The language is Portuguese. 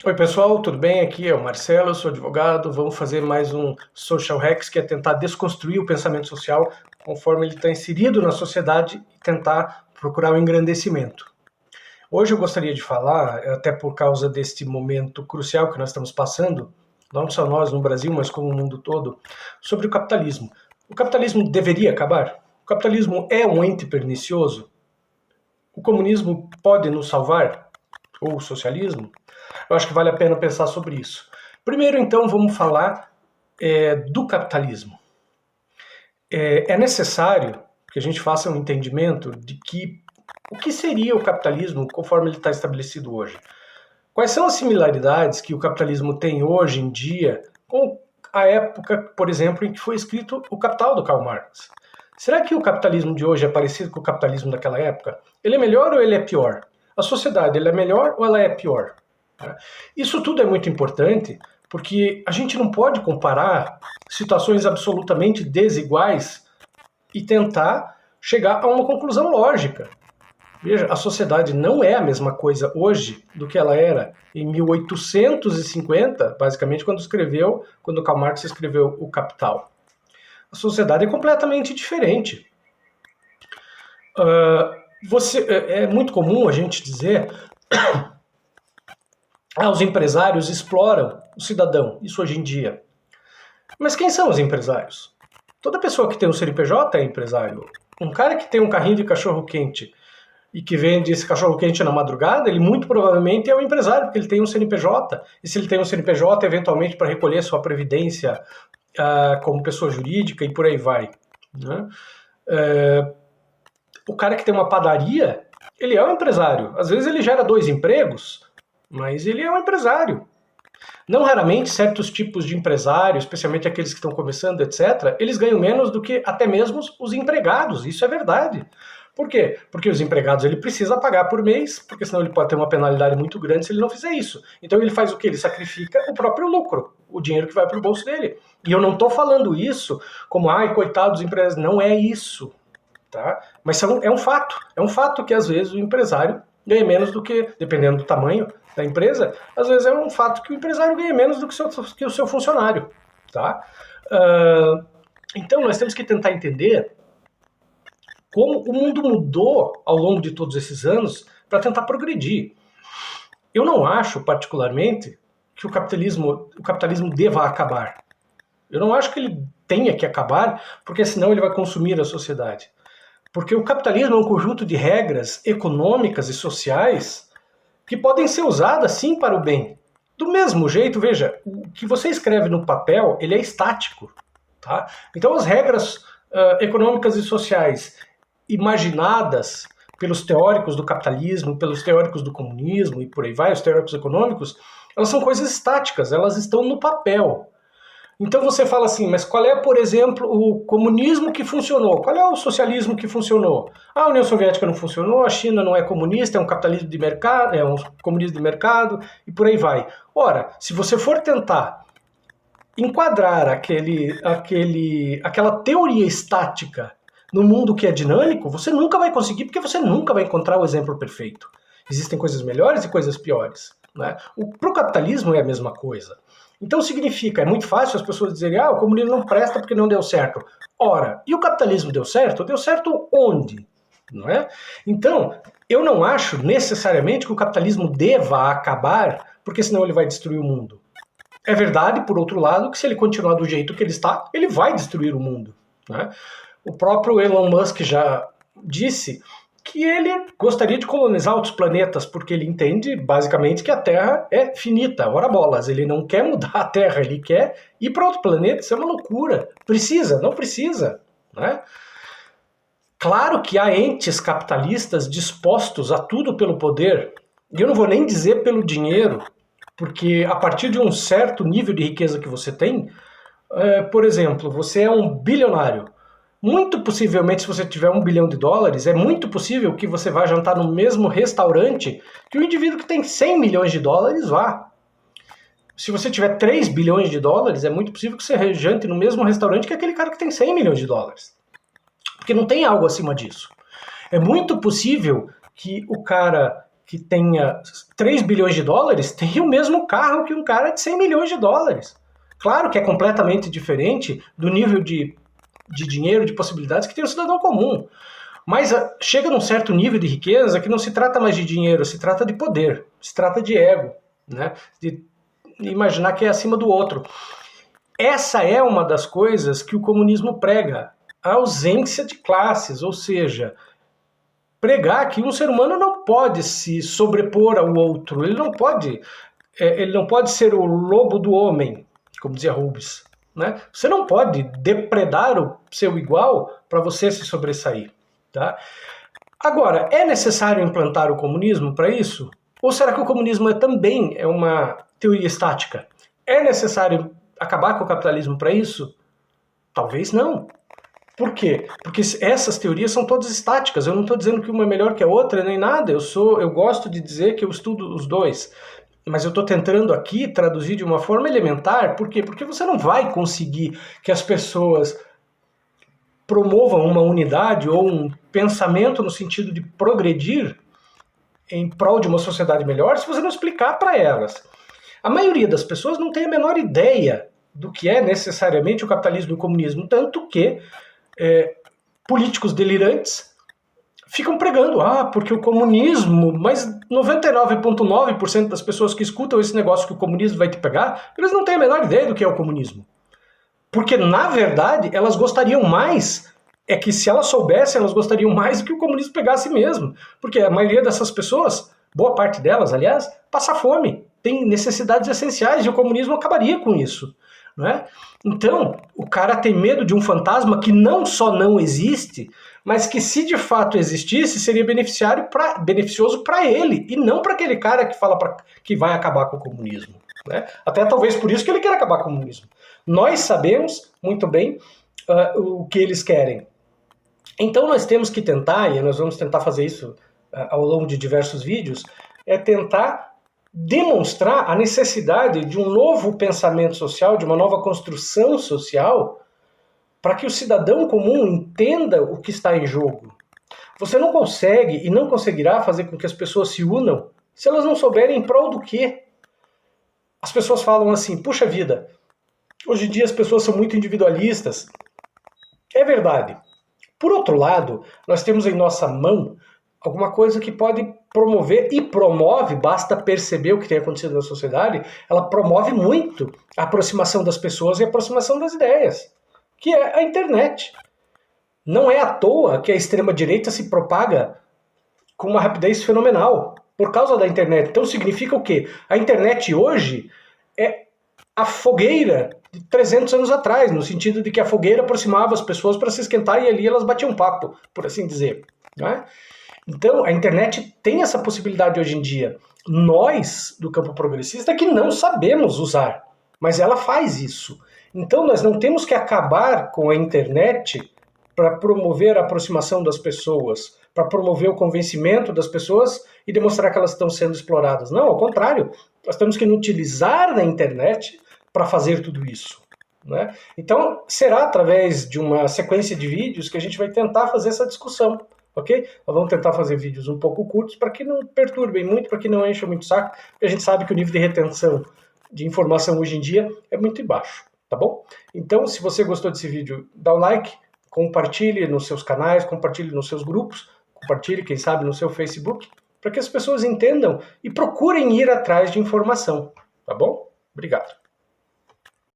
Oi pessoal, tudo bem? Aqui é o Marcelo, eu sou advogado. Vamos fazer mais um Social Hacks, que é tentar desconstruir o pensamento social conforme ele está inserido na sociedade e tentar procurar o engrandecimento. Hoje eu gostaria de falar, até por causa deste momento crucial que nós estamos passando, não só nós no Brasil, mas como o mundo todo, sobre o capitalismo. O capitalismo deveria acabar? O capitalismo é um ente pernicioso? O comunismo pode nos salvar? Ou o socialismo? Eu acho que vale a pena pensar sobre isso. Primeiro, então, vamos falar do capitalismo. É necessário que a gente faça um entendimento de o que seria o capitalismo conforme ele está estabelecido hoje. Quais são as similaridades que o capitalismo tem hoje em dia com a época, por exemplo, em que foi escrito o Capital do Karl Marx? Será que o capitalismo de hoje é parecido com o capitalismo daquela época? Ele é melhor ou ele é pior? A sociedade, ela é melhor ou ela é pior? Isso tudo é muito importante porque a gente não pode comparar situações absolutamente desiguais e tentar chegar a uma conclusão lógica. Veja, a sociedade não é a mesma coisa hoje do que ela era em 1850, basicamente quando Karl Marx escreveu O Capital. A sociedade é completamente diferente. É muito comum a gente dizer os empresários exploram o cidadão, isso hoje em dia. Mas quem são os empresários? Toda pessoa que tem um CNPJ é empresário. Um cara que tem um carrinho de cachorro-quente e que vende esse cachorro-quente na madrugada, ele muito provavelmente é um empresário, porque ele tem um CNPJ. E se ele tem um CNPJ, eventualmente para recolher sua previdência como pessoa jurídica e por aí vai. Né? O cara que tem uma padaria, ele é um empresário. Às vezes ele gera 2 empregos, mas ele é um empresário. Não raramente, certos tipos de empresários, especialmente aqueles que estão começando, etc., eles ganham menos do que até mesmo os empregados. Isso é verdade. Por quê? Porque os empregados ele precisa pagar por mês, porque senão ele pode ter uma penalidade muito grande se ele não fizer isso. Então ele faz o quê? Ele sacrifica o próprio lucro, o dinheiro que vai para o bolso dele. E eu não estou falando isso como, ai, coitado dos empresários. Não é isso. Tá? Mas é um fato. É um fato que às vezes o empresário ganha menos do que, dependendo do tamanho da empresa, às vezes é um fato que o empresário ganha menos do que o seu funcionário. Tá? Então nós temos que tentar entender como o mundo mudou ao longo de todos esses anos para tentar progredir. Eu não acho, particularmente, que o capitalismo deva acabar. Eu não acho que ele tenha que acabar, porque senão ele vai consumir a sociedade. Porque o capitalismo é um conjunto de regras econômicas e sociais que podem ser usadas, sim, para o bem. Do mesmo jeito, veja, o que você escreve no papel, ele é estático. Tá? Então as regras econômicas e sociais imaginadas pelos teóricos do capitalismo, pelos teóricos do comunismo e por aí vai, os teóricos econômicos, elas são coisas estáticas, elas estão no papel. Então você fala assim, mas qual é, por exemplo, o comunismo que funcionou? Qual é o socialismo que funcionou? A União Soviética não funcionou, a China não é comunista, é um capitalismo de mercado, é um comunismo de mercado e por aí vai. Ora, se você for tentar enquadrar aquela teoria estática no mundo que é dinâmico, você nunca vai conseguir, porque você nunca vai encontrar o exemplo perfeito. Existem coisas melhores e coisas piores. Né? Para o capitalismo é a mesma coisa. Então significa, é muito fácil as pessoas dizerem, o comunismo não presta porque não deu certo. Ora, e o capitalismo deu certo? Deu certo onde? Não é? Então, eu não acho necessariamente que o capitalismo deva acabar, porque senão ele vai destruir o mundo. É verdade, por outro lado, que se ele continuar do jeito que ele está, ele vai destruir o mundo. Né? O próprio Elon Musk já disse que ele gostaria de colonizar outros planetas, porque ele entende, basicamente, que a Terra é finita. Ora bolas, ele não quer mudar a Terra, ele quer ir para outro planeta, isso é uma loucura. Precisa? Não precisa. Né? Claro que há entes capitalistas dispostos a tudo pelo poder, e eu não vou nem dizer pelo dinheiro, porque a partir de um certo nível de riqueza que você tem, por exemplo, você é um bilionário. Muito possivelmente, se você tiver $1 bilhão, é muito possível que você vá jantar no mesmo restaurante que o indivíduo que tem $100 milhões vá. Se você tiver $3 bilhões, é muito possível que você jante no mesmo restaurante que aquele cara que tem $100 milhões. Porque não tem algo acima disso. É muito possível que o cara que tenha 3 bilhões de dólares tenha o mesmo carro que um cara de 100 milhões de dólares. Claro que é completamente diferente do nível de dinheiro, de possibilidades que tem o cidadão comum. Mas chega num certo nível de riqueza que não se trata mais de dinheiro, se trata de poder, se trata de ego, né? De imaginar que é acima do outro. Essa é uma das coisas que o comunismo prega, a ausência de classes, ou seja, pregar que um ser humano não pode se sobrepor ao outro, ele não pode ser o lobo do homem, como dizia Hobbes, né? Você não pode depredar o seu igual para você se sobressair. Tá? Agora, é necessário implantar o comunismo para isso? Ou será que o comunismo também é uma teoria estática? É necessário acabar com o capitalismo para isso? Talvez não. Por quê? Porque essas teorias são todas estáticas. Eu não estou dizendo que uma é melhor que a outra, nem nada. Eu gosto de dizer que eu estudo os dois. Mas eu estou tentando aqui traduzir de uma forma elementar. Por quê? Porque você não vai conseguir que as pessoas promovam uma unidade ou um pensamento no sentido de progredir em prol de uma sociedade melhor se você não explicar para elas. A maioria das pessoas não tem a menor ideia do que é necessariamente o capitalismo e o comunismo, tanto que políticos delirantes ficam pregando, porque o comunismo, mas 99,9% das pessoas que escutam esse negócio que o comunismo vai te pegar, eles não têm a menor ideia do que é o comunismo. Porque, na verdade, elas gostariam mais, que se elas soubessem, elas gostariam mais que o comunismo pegasse mesmo. Porque a maioria dessas pessoas, boa parte delas, aliás, passa fome, tem necessidades essenciais e o comunismo acabaria com isso. Né? Então, o cara tem medo de um fantasma que não só não existe, mas que se de fato existisse, seria beneficioso para ele, e não para aquele cara que fala que vai acabar com o comunismo. Né? Até talvez por isso que ele quer acabar com o comunismo. Nós sabemos muito bem o que eles querem. Então nós temos que tentar, e nós vamos tentar fazer isso ao longo de diversos vídeos, é tentar demonstrar a necessidade de um novo pensamento social, de uma nova construção social, para que o cidadão comum entenda o que está em jogo. Você não consegue e não conseguirá fazer com que as pessoas se unam se elas não souberem em prol do quê. As pessoas falam assim, puxa vida, hoje em dia as pessoas são muito individualistas. É verdade. Por outro lado, nós temos em nossa mão alguma coisa que pode promover e promove, basta perceber o que tem acontecido na sociedade, ela promove muito a aproximação das pessoas e a aproximação das ideias, que é a internet. Não é à toa que a extrema-direita se propaga com uma rapidez fenomenal por causa da internet. Então significa o quê? A internet hoje é a fogueira de 300 anos atrás, no sentido de que a fogueira aproximava as pessoas para se esquentar e ali elas batiam papo, por assim dizer. Né? Então, a internet tem essa possibilidade hoje em dia. Nós, do campo progressista, que não sabemos usar, mas ela faz isso. Então, nós não temos que acabar com a internet para promover a aproximação das pessoas, para promover o convencimento das pessoas e demonstrar que elas estão sendo exploradas. Não, ao contrário. Nós temos que utilizar a internet para fazer tudo isso. Né? Então, será através de uma sequência de vídeos que a gente vai tentar fazer essa discussão. Ok? Nós vamos tentar fazer vídeos um pouco curtos para que não perturbem muito, para que não encham muito o saco, porque a gente sabe que o nível de retenção de informação hoje em dia é muito baixo, tá bom? Então, se você gostou desse vídeo, dá o like, compartilhe nos seus canais, compartilhe nos seus grupos, compartilhe, quem sabe, no seu Facebook, para que as pessoas entendam e procurem ir atrás de informação, tá bom? Obrigado.